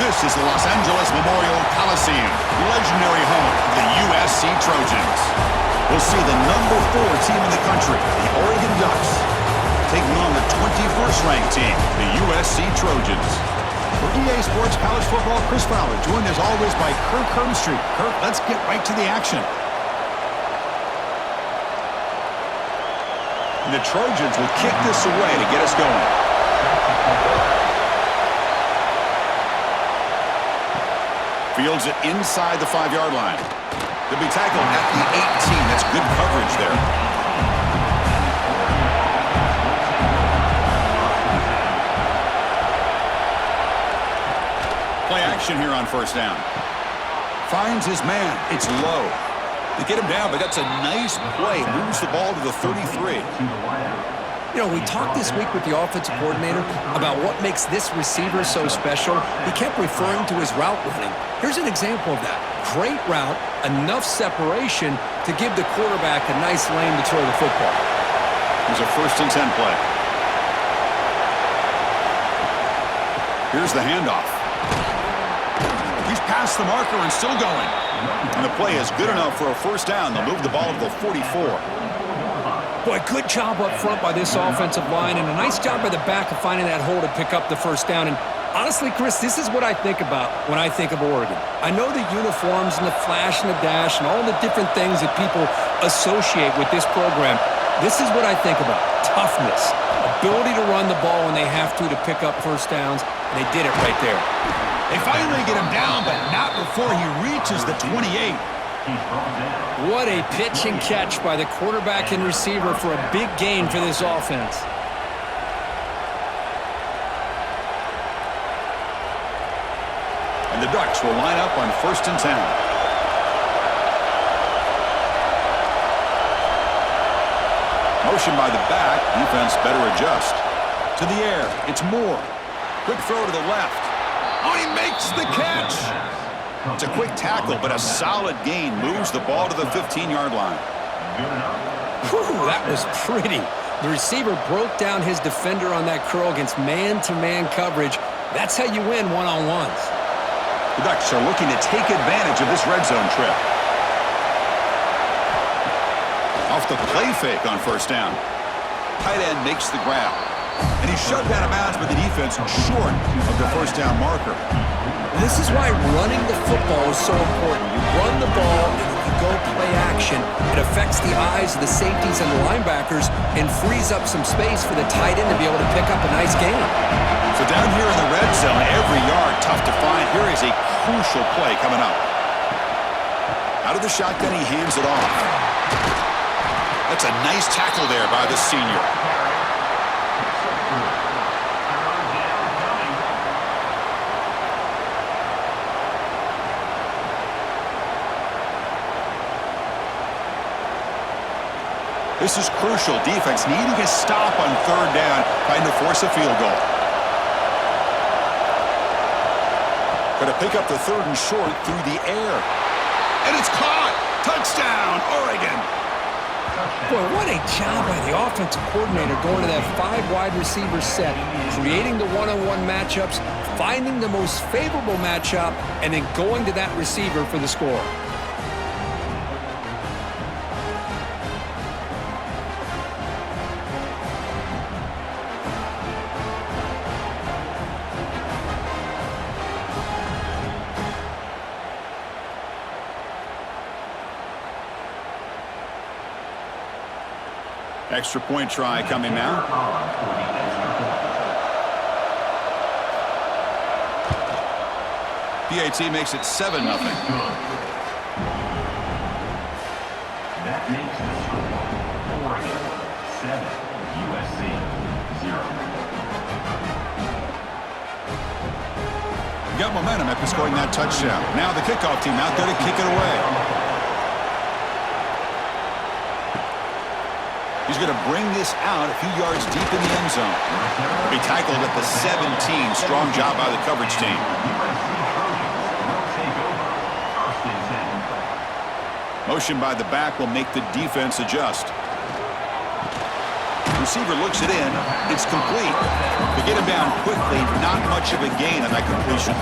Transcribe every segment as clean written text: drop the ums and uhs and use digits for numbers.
This is the Los Angeles Memorial Coliseum, legendary home of the USC Trojans. We'll see the #4 team in the country, the Oregon Ducks, taking on the 21st ranked team, the USC Trojans. For EA Sports College Football, Chris Fowler, joined as always by Kirk Hermstreet. Kirk, let's get right to the action. And the Trojans will kick this away to get us going. Fields it inside the 5-yard line. They'll be tackled at the 18. That's good coverage there. Play action here on first down. Finds his man. It's low. They get him down, but that's a nice play. Moves the ball to the 33. You know, we talked this week with the offensive coordinator about what makes this receiver so special. He kept referring to his route running. Here's an example of that. Great route, enough separation to give the quarterback a nice lane to throw the football. Here's a 1st and 10 play. Here's the handoff. He's past the marker and still going. And the play is good enough for a 1st down. They'll move the ball to the 44. Boy, good job up front by this offensive line, and a nice job by the back of finding that hole to pick up the 1st down. And honestly, Chris, this is what I think about when I think of Oregon. I know the uniforms and the flash and the dash and all the different things that people associate with this program. This is what I think about. Toughness. Ability to run the ball when they have to pick up 1st downs, and they did it right there. They finally get him down, but not before he reaches the 28. What a pitch and catch by the quarterback and receiver for a big gain for this offense. And the Ducks will line up on 1st and 10. Motion by the back. Defense better adjust. To the air. It's Moore. Quick throw to the left. Oh, he makes the catch. It's a quick tackle, but a solid gain moves the ball to the 15-yard line. Whew, that was pretty. The receiver broke down his defender on that curl against man-to-man coverage. That's how you win one-on-ones. The Ducks are looking to take advantage of this red zone trip. Off the play fake on 1st down. Tight end makes the grab. And he's shoved out of bounds by the defense short of the 1st down marker. This is why running the football is so important. You run the ball and then you go play action. It affects the eyes of the safeties and the linebackers and frees up some space for the tight end to be able to pick up a nice gain. So down here in the red zone, every yard tough to find. Here is a crucial play coming up. Out of the shotgun, he hands it off. That's a nice tackle there by the senior. This is crucial. Defense needing a stop on 3rd down, trying to force a field goal. Going to pick up the 3rd and short through the air. And it's caught. Touchdown, Oregon. Boy, what a job by the offensive coordinator going to that 5 wide receiver set, creating the one-on-one matchups, finding the most favorable matchup, and then going to that receiver for the score. Extra point try coming now. PAT makes it 7-0. That makes the score Oregon 7, USC 0. Got momentum after scoring that touchdown. Now the kickoff team out there to kick it away. He's going to bring this out a few yards deep in the end zone. He'll be tackled at the 17. Strong job by the coverage team. Motion by the back will make the defense adjust. Receiver looks it in. It's complete. To get him down quickly, not much of a gain on that completion.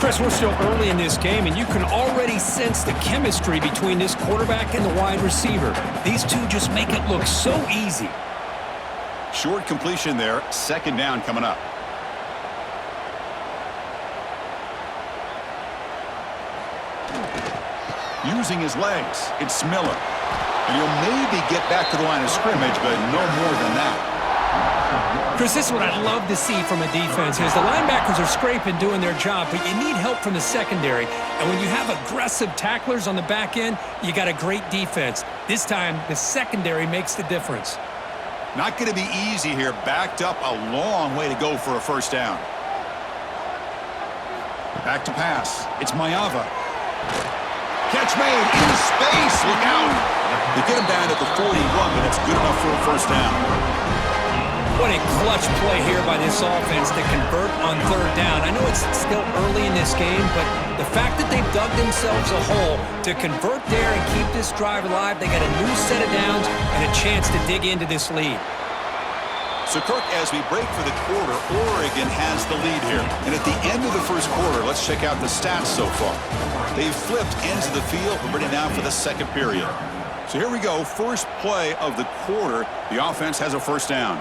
Chris, we're still early in this game, and you can already sense the chemistry between this quarterback and the wide receiver. These two just make it look so easy. Short completion there. Second down coming up. Using his legs, it's Miller. And he'll maybe get back to the line of scrimmage, but no more than that. Chris, this is what I'd love to see from a defense is the linebackers are scraping, doing their job, but you need help from the secondary. And when you have aggressive tacklers on the back end, you got a great defense. This time, the secondary makes the difference. Not going to be easy here. Backed up a long way to go for a first down. Back to pass. It's Mayava. Catch made in space. Look out. They get him down at the 41, but it's good enough for a first down. What a clutch play here by this offense to convert on third down. I know it's still early in this game, but the fact that they've dug themselves a hole to convert there and keep this drive alive, they got a new set of downs and a chance to dig into this lead. So, Kirk, as we break for the quarter, Oregon has the lead here. And at the end of the first quarter, let's check out the stats so far. They've flipped ends of the field. We're ready now for the second period. So here we go. First play of the quarter. The offense has a first down.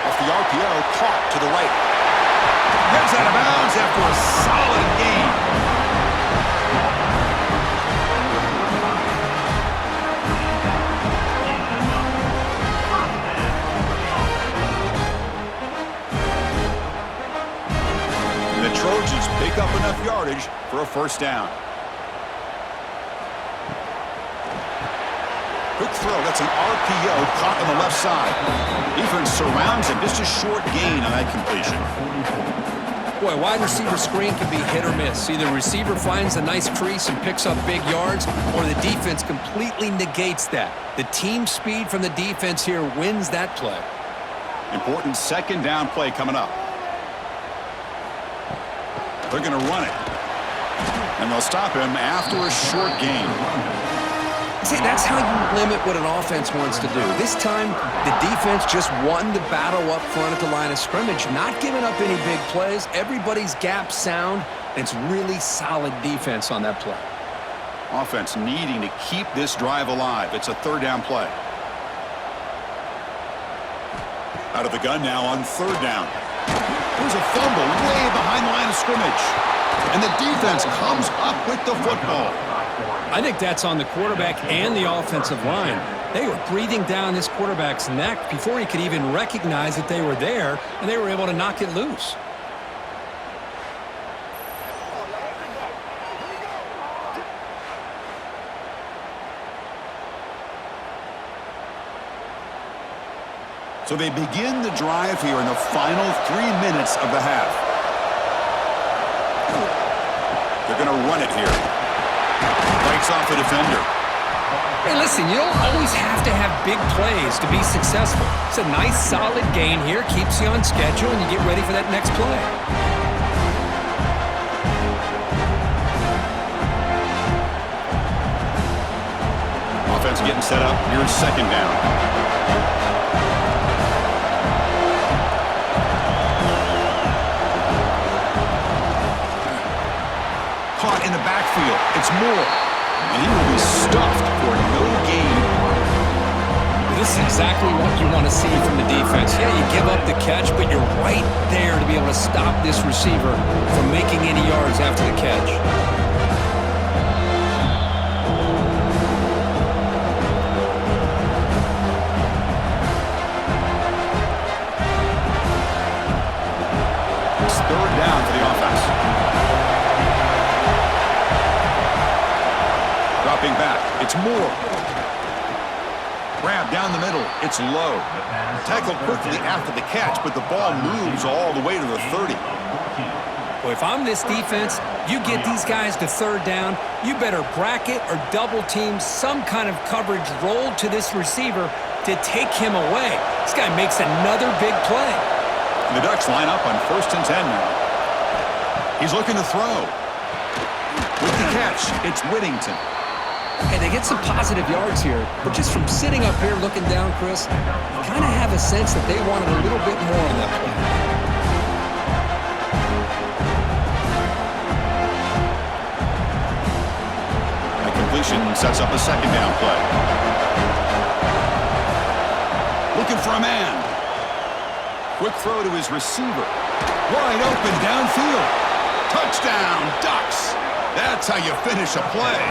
Off the RPO, caught to the right. Gets out of bounds after a solid gain. The Trojans pick up enough yardage for a first down. Quick throw. That's an RPO caught on the left side. Defense surrounds him. Just a short gain on that completion. Boy, wide receiver screen can be hit or miss. Either the receiver finds a nice crease and picks up big yards, or the defense completely negates that. The team speed from the defense here wins that play. Important second down play coming up. They're going to run it. And they'll stop him after a short gain. See, that's how you limit what an offense wants to do. This time, the defense just won the battle up front at the line of scrimmage, not giving up any big plays. Everybody's gap sound. It's really solid defense on that play. Offense needing to keep this drive alive. It's a third down play. Out of the gun now on third down. There's a fumble way behind the line of scrimmage. And the defense comes up with the football. I think that's on the quarterback and the offensive line. They were breathing down this quarterback's neck before he could even recognize that they were there, and they were able to knock it loose. So they begin the drive here in the final 3 minutes of the half. They're going to run it here. Breaks off the defender. Hey, listen, you don't always have to have big plays to be successful. It's a nice, solid gain here. Keeps you on schedule, and you get ready for that next play. Offense getting set up. Here's second down. Caught in the backfield. It's Moore. And he will be stuffed for no gain. This is exactly what you want to see from the defense. Yeah, you give up the catch, but you're right there to be able to stop this receiver from making any yards after the catch. It's third down for the offense. Dropping back. It's Moore. Grab down the middle. It's low. Tackled quickly after the catch, but the ball moves all the way to the 30. Well, if I'm this defense, you get these guys to third down, you better bracket or double team some kind of coverage rolled to this receiver to take him away. This guy makes another big play. And the Ducks line up on 1st and 10 now. He's looking to throw. With the catch, it's Whittington. And they get some positive yards here, but just from sitting up here looking down, Chris, you kind of have a sense that they wanted a little bit more on that play. completion sets up a second down play. Looking for a man. Quick throw to his receiver. Wide open downfield. Touchdown, Ducks. That's how you finish a play.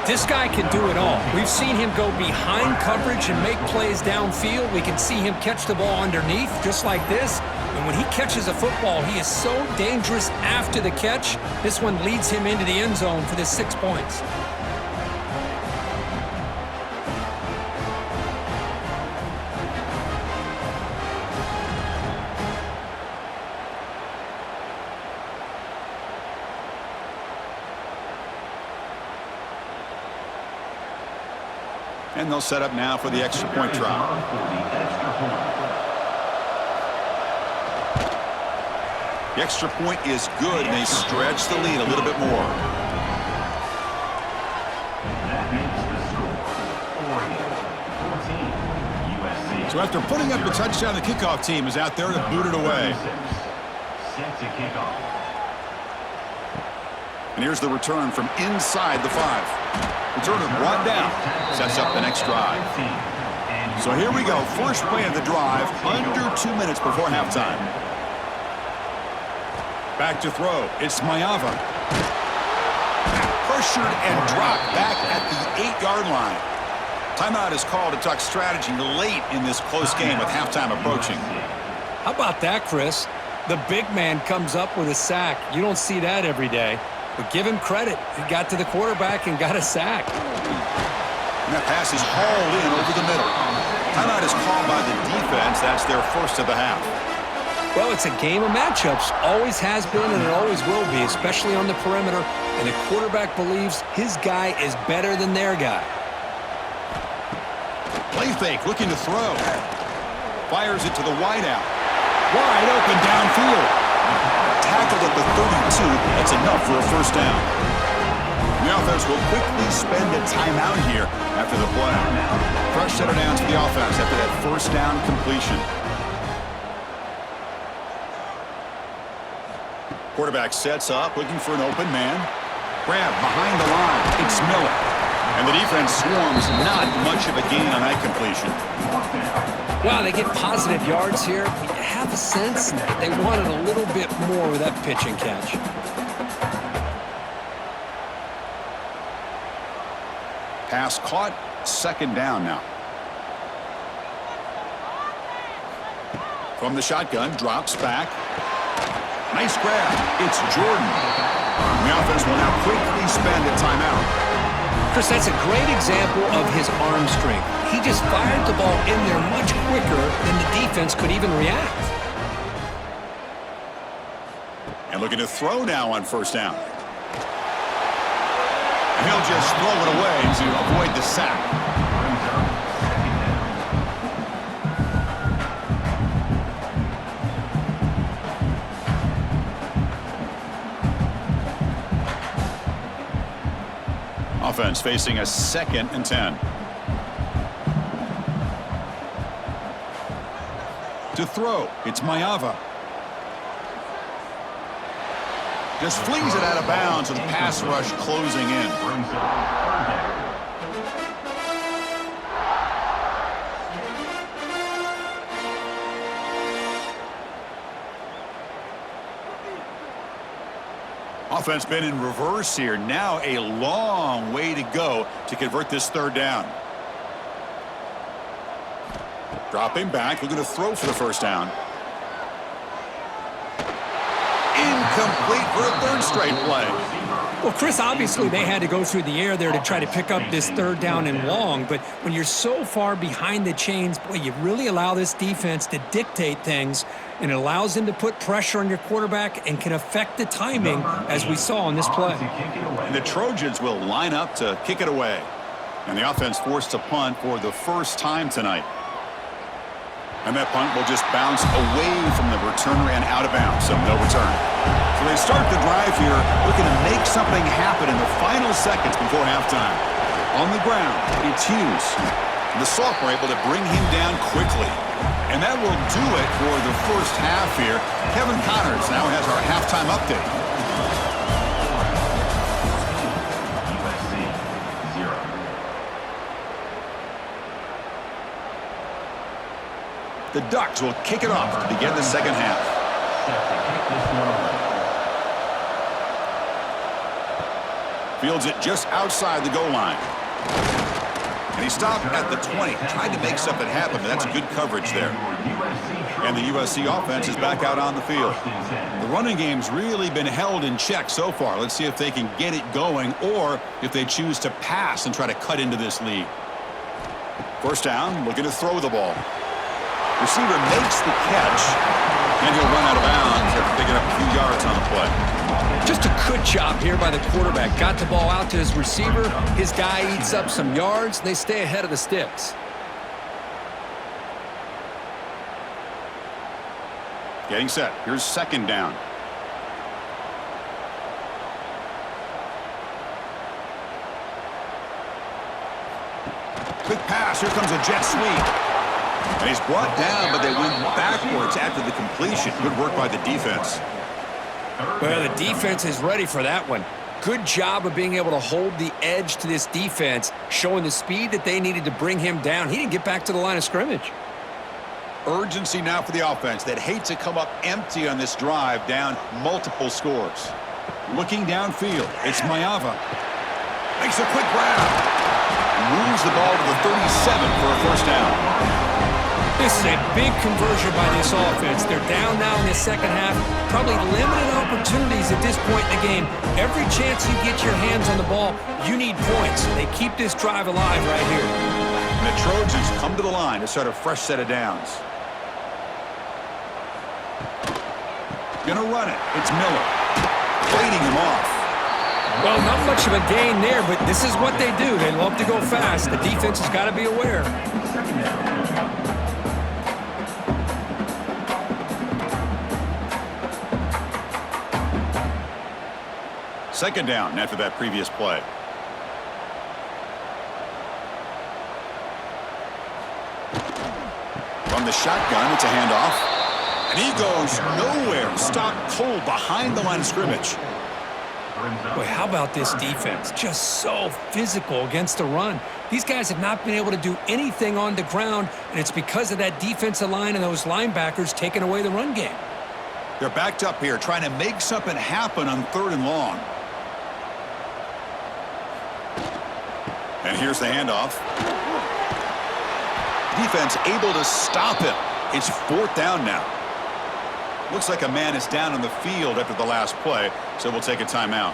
This guy can do it all. We've seen him go behind coverage and make plays downfield. We can see him catch the ball underneath, just like this. And when he catches a football, he is so dangerous after the catch. This one leads him into the end zone for the 6 points. And they'll set up now for the extra point try. The extra point is good, and they stretch the lead a little bit more. That makes the score 14, USC. So after putting up the touchdown, the kickoff team is out there to boot it away. Set to kick off. And here's the return from inside the 5. Return is brought down. Sets up the next drive. So here we go. First play of the drive, under 2 minutes before halftime. Back to throw. It's Mayava. Pressured and dropped back at the 8-yard line. Timeout is called to talk strategy late in this close game with halftime approaching. How about that, Chris? The big man comes up with a sack. You don't see that every day. But give him credit. He got to the quarterback and got a sack. And that pass is hauled in over the middle. Timeout is called by the defense. That's their first of the half. Well, it's a game of matchups. Always has been and it always will be, especially on the perimeter. And the quarterback believes his guy is better than their guy. Play fake, looking to throw. Fires it to the wideout. Wide open downfield. Tackled at the 32. That's enough for a first down. The offense will quickly spend a timeout here after the play. Fresh set of downs for the offense after that first down completion. Quarterback sets up, looking for an open man. Grab behind the line. It's Miller. And the defense swarms. Not much of a gain on that completion. Wow, they get positive yards here. You have a sense that they wanted a little bit more with that pitch and catch. Pass caught. Second down now. From the shotgun, drops back. Nice grab. It's Jordan. The offense will now quickly spend a timeout. Chris, that's a great example of his arm strength. He just fired the ball in there much quicker than the defense could even react. And looking to throw now on first down. And he'll just throw it away to avoid the sack. Offense facing a 2nd and 10. To throw, it's Mayava. Just flings it out of bounds with the pass rush closing in. Offense been in reverse here. Now a long way to go to convert this third down. Dropping back, looking to throw for the first down. Incomplete for a third straight play. Well, Chris, obviously they had to go through the air there to try to pick up this third down and long, but when you're so far behind the chains, boy, you really allow this defense to dictate things, and it allows them to put pressure on your quarterback and can affect the timing, as we saw in this play. And the Trojans will line up to kick it away. And the offense forced to punt for the first time tonight. And that punt will just bounce away from the returner and out of bounds, so no return. So they start the drive here looking to make something happen in the final seconds before halftime. On the ground, it's Hughes. The sophomore able to bring him down quickly. And that will do it for the first half here. Kevin Connors now has our halftime update. The Ducks will kick it off to begin the second half. Set to kick this one away. Fields it just outside the goal line. And he stopped at the 20. Tried to make something happen, but that's good coverage there. And the USC offense is back out on the field. The running game's really been held in check so far. Let's see if they can get it going or if they choose to pass and try to cut into this lead. First down, looking to throw the ball. Receiver makes the catch, and he'll run out of bounds after picking up a few yards on the play. Just a good job here by the quarterback. Got the ball out to his receiver. His guy eats up some yards, and they stay ahead of the sticks. Getting set. Here's second down. Quick pass. Here comes a jet sweep. And he's brought down, but they went backwards after the completion. Good work by the defense. Well, the defense is ready for that one. Good job of being able to hold the edge to this defense, showing the speed that they needed to bring him down. He didn't get back to the line of scrimmage. Urgency now for the offense that hates to come up empty on this drive, down multiple scores. Looking downfield, it's Mayava. Makes a quick grab. Moves the ball to the 37 for a first down. This is a big conversion by this offense. They're down now in the second half. Probably limited opportunities at this point in the game. Every chance you get your hands on the ball, you need points. They keep this drive alive right here. And the Trojans come to the line to start a fresh set of downs. Gonna run it. It's Miller. Fading him off. Well, not much of a gain there, but this is what they do. They love to go fast. The defense has got to be aware. Second down after that previous play. From the shotgun, it's a handoff. And he goes nowhere. Stopped cold behind the line of scrimmage. Boy, how about this defense? Just so physical against the run. These guys have not been able to do anything on the ground, and it's because of that defensive line and those linebackers taking away the run game. They're backed up here, trying to make something happen on third and long. And here's the handoff. Defense able to stop him. It's fourth down now. Looks like a man is down on the field after the last play, so we'll take a timeout.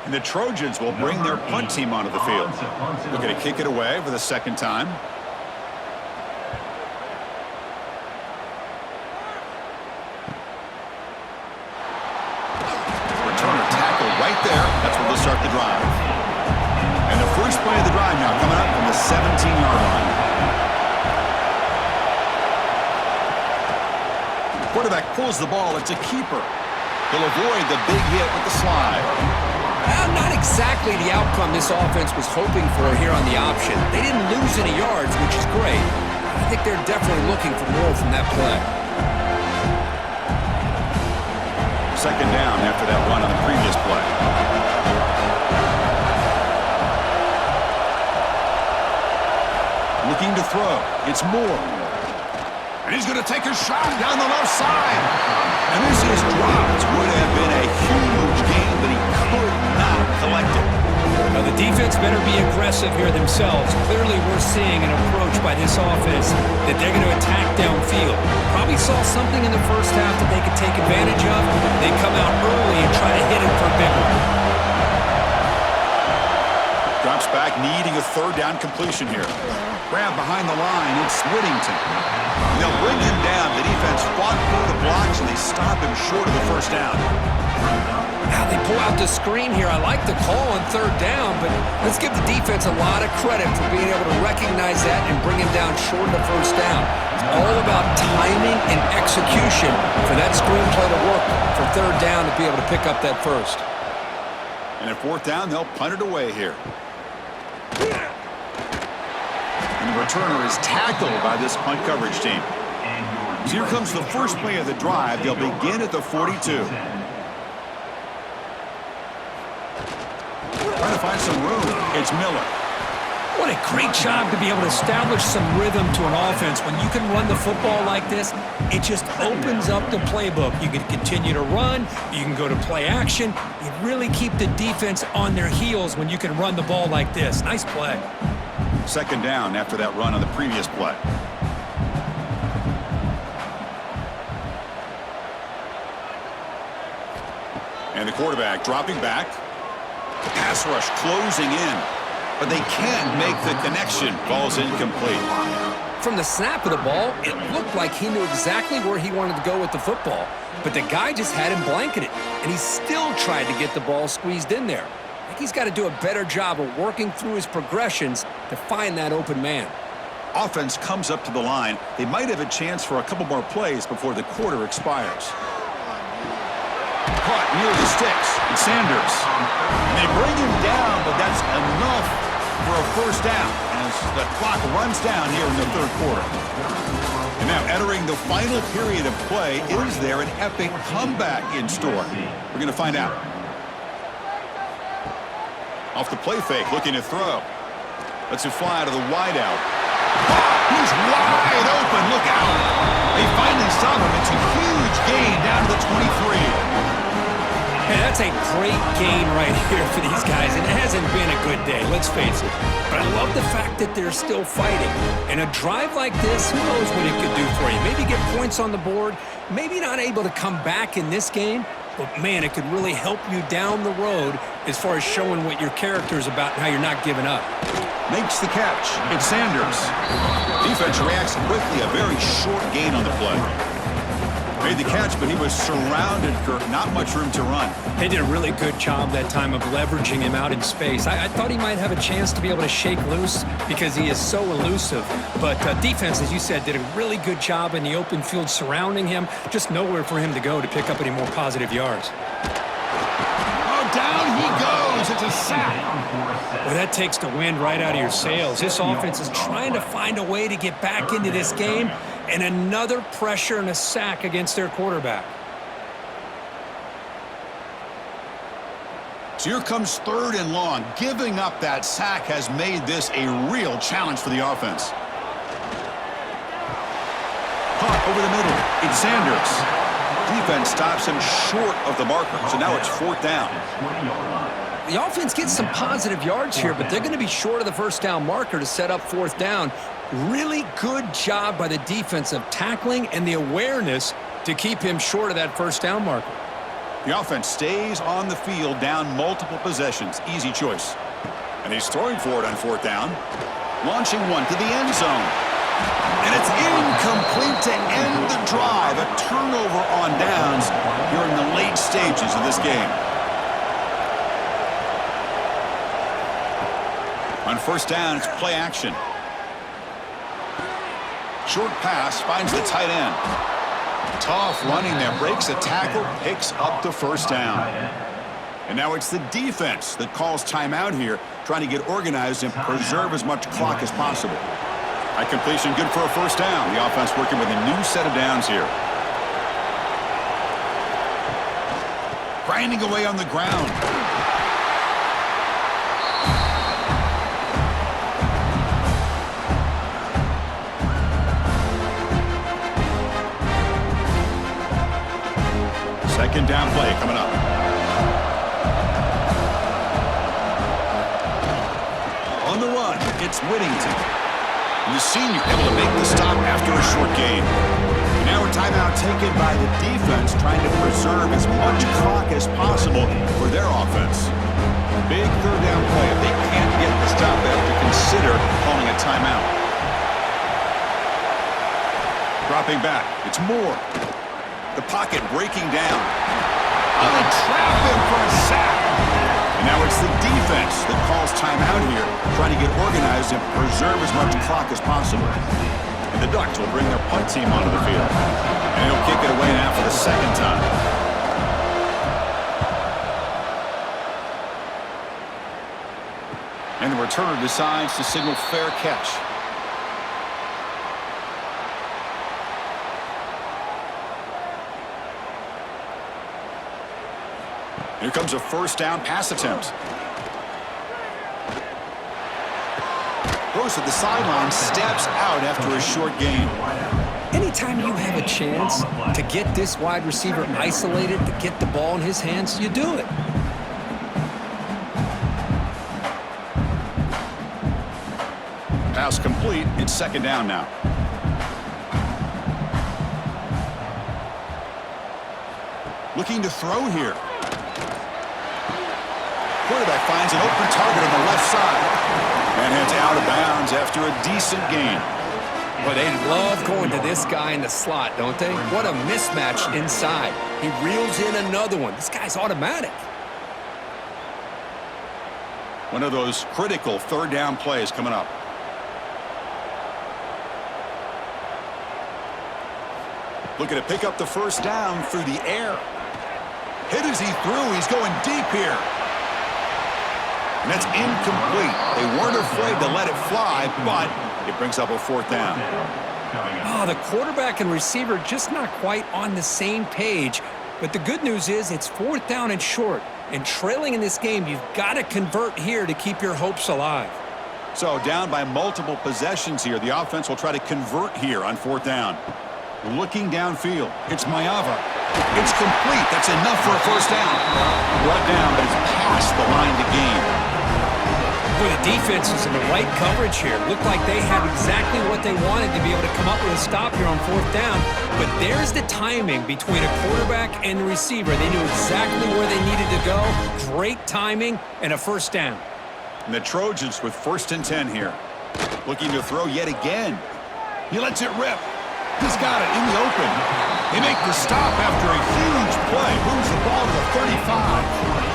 And the Trojans will bring their punt team onto the field. Looking to kick it away for the second time. Returner tackle right there. That's where they'll start the drive. And the first play of the drive now coming up from the 17-yard line. Quarterback pulls the ball. It's a keeper. He'll avoid the big hit with the slide. Well, not exactly the outcome this offense was hoping for here on the option. They didn't lose any yards, which is great. I think they're definitely looking for more from that play. Second down after that run on the previous play. Looking to throw. It's Moore. And he's going to take a shot down the left side. And this is dropped. Would have been a huge game, but he could not collect it. Now, the defense better be aggressive here themselves. Clearly, we're seeing an approach by this offense that they're going to attack downfield. Probably saw something in the first half that they could take advantage of. They come out early and try to hit it for a big one. Drops back, needing a third down completion here. Grab behind the line, it's Whittington. They'll bring him down. The defense fought through the blocks, and they stop him short of the first down. Now they pull out the screen here. I like the call on third down, but let's give the defense a lot of credit for being able to recognize that and bring him down short of the first down. It's all about timing and execution for that screenplay to work for third down to be able to pick up that first. And at fourth down, they'll punt it away here. And the returner is tackled by this punt coverage team. So here comes the first play of the drive. They'll begin at the 42. Trying to find some room. It's Miller. What a great job to be able to establish some rhythm to an offense. When you can run the football like this, it just opens up the playbook. You can continue to run. You can go to play action. You really keep the defense on their heels when you can run the ball like this. Nice play. Second down after that run on the previous play. And the quarterback dropping back. The pass rush closing in. But they can't make the connection. Ball's incomplete. From the snap of the ball, it looked like he knew exactly where he wanted to go with the football. But the guy just had him blanketed. And he still tried to get the ball squeezed in there. I think he's got to do a better job of working through his progressions to find that open man. Offense comes up to the line. They might have a chance for a couple more plays before the quarter expires. Caught near the sticks. It's Sanders. And they bring him down, but that's enough for a first down as the clock runs down here in the third quarter. And now entering the final period of play, is there an epic comeback in store? We're going to find out. Off the play fake, looking to throw. Lets it fly to the wideout. He's wide open. Look out. They finally stop him. It's a huge gain down to the 23. Hey, that's a great gain right here for these guys, and it hasn't been a good day, let's face it. But I love the fact that they're still fighting. And a drive like this, who knows what it could do for you? Maybe get points on the board, maybe not able to come back in this game, but man, it could really help you down the road as far as showing what your character is about and how you're not giving up. Makes the catch. It's Sanders. Defense reacts quickly, a very short gain on the play. Made the catch, but he was surrounded, Kirk. Not much room to run. They did a really good job that time of leveraging him out in space. I thought he might have a chance to be able to shake loose because he is so elusive. But defense, as you said, did a really good job in the open field surrounding him. Just nowhere for him to go to pick up any more positive yards. Oh, down he goes. It's a sack. Well, that takes the wind right out of your sails. This offense is trying to find a way to get back into this game. And another pressure and a sack against their quarterback. So here comes third and long. Giving up that sack has made this a real challenge for the offense. Caught over the middle. It's Sanders. Defense stops him short of the marker. So now it's fourth down. The offense gets some positive yards here, but they're going to be short of the first down marker to set up fourth down. Really good job by the defense of tackling and the awareness to keep him short of that first down marker. The offense stays on the field down multiple possessions. Easy choice. And he's throwing for it on fourth down. Launching one to the end zone. And it's incomplete to end the drive. A turnover on downs here in the late stages of this game. On first down, it's play action. Short pass finds the tight end. Tough running there. Breaks a tackle, picks up the first down. And now it's the defense that calls timeout here, trying to get organized and preserve as much clock as possible. High completion, good for a first down. The offense working with a new set of downs here. Grinding away on the ground. Second down play coming up. On the run, it's Whittington. And the senior able to make the stop after a short gain. And now a timeout taken by the defense, trying to preserve as much clock as possible for their offense. Big third down play. If they can't get the stop, they have to consider calling a timeout. Dropping back, it's Moore. The pocket breaking down. Oh, they trap him for a sack. And now it's the defense that calls timeout here, trying to get organized and preserve as much clock as possible. And the Ducks will bring their punt team onto the field. And he'll kick it away now for the second time. And the returner decides to signal fair catch. Here comes a first down pass attempt. Bruce at the sideline steps out after a short gain. Anytime you have a chance to get this wide receiver isolated, to get the ball in his hands, you do it. Pass complete. It's second down now. Looking to throw here. Quarterback finds an open target on the left side and heads out of bounds after a decent gain. But they love going to this guy in the slot, don't they? What a mismatch inside. He reels in another one. This guy's automatic. One of those critical third down plays coming up. Looking to pick up the first down through the air. Hit as he threw. He's going deep here. And that's incomplete. They weren't afraid to let it fly, but it brings up a fourth down. Oh, the quarterback and receiver just not quite on the same page. But the good news is it's fourth down and short. And trailing in this game, you've got to convert here to keep your hopes alive. So down by multiple possessions here. The offense will try to convert here on fourth down. Looking downfield. It's Maeva. It's complete. That's enough for a first down. Brought down, but it's past the line to gain. Boy, the defense is in the right coverage here. Looked like they had exactly what they wanted to be able to come up with a stop here on fourth down. But there's the timing between a quarterback and the receiver. They knew exactly where they needed to go. Great timing and a first down. And the Trojans with 1st and 10 here. Looking to throw yet again. He lets it rip. He's got it in the open. They make the stop after a huge play. Moves the ball to the 35.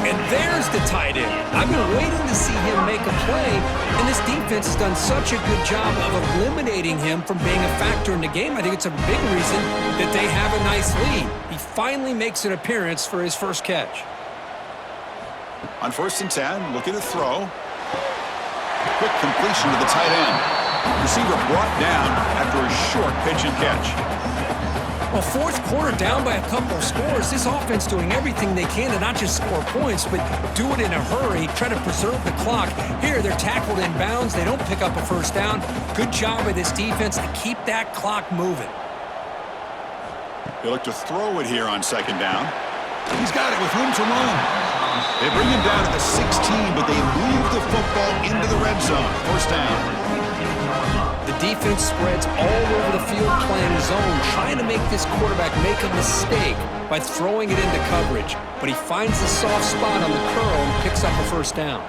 And there's the tight end. I've been waiting to see him make a play, and this defense has done such a good job of eliminating him from being a factor in the game. I think it's a big reason that they have a nice lead. He finally makes an appearance for his first catch. On 1st and 10, looking to throw. Quick completion to the tight end. Receiver brought down after a short pitch and catch. Well, fourth quarter down by a couple of scores. This offense doing everything they can to not just score points, but do it in a hurry, try to preserve the clock. Here, they're tackled in bounds. They don't pick up a first down. Good job by this defense to keep that clock moving. They look to throw it here on second down. He's got it with room to run. They bring him down to the 16, but they move the football into the red zone. First down. The defense spreads all over the field playing zone, trying to make this quarterback make a mistake by throwing it into coverage. But he finds the soft spot on the curl and picks up a first down.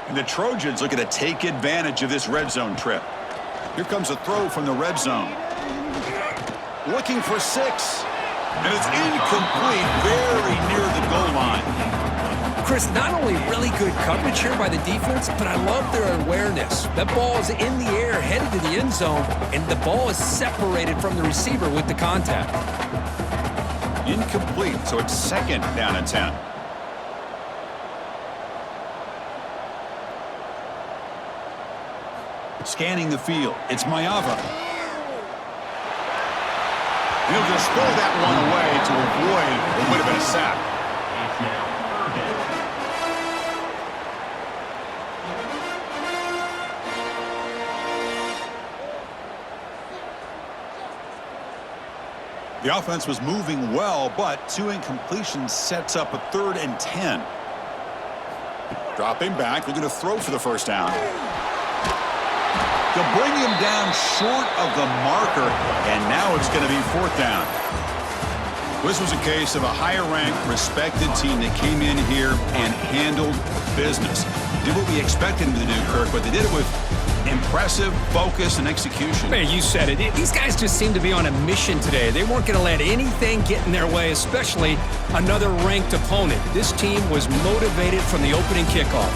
And the Trojans looking to take advantage of this red zone trip. Here comes a throw from the red zone. Looking for 6. And it's incomplete, very near the goal line. Chris, not only really good coverage here by the defense, but I love their awareness. That ball is in the air, headed to the end zone, and the ball is separated from the receiver with the contact. Incomplete, so it's second down and 10. Scanning the field, it's Maeva. He'll just throw that one away to avoid what would have been a sack. The offense was moving well, but 2 incompletions sets up a 3rd and 10. Dropping back, looking to throw for the first down. They'll bring him down short of the marker, and now it's going to be 4th down. This was a case of a higher-ranked, respected team that came in here and handled business. Did what we expected them to do, Kirk, but they did it with impressive focus and execution. Man, you said it. These guys just seem to be on a mission today. They weren't going to let anything get in their way, especially another ranked opponent. This team was motivated from the opening kickoff.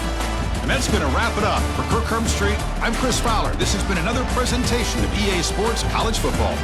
And that's going to wrap it up. For Kirk Street, I'm Chris Fowler. This has been another presentation of EA Sports College Football.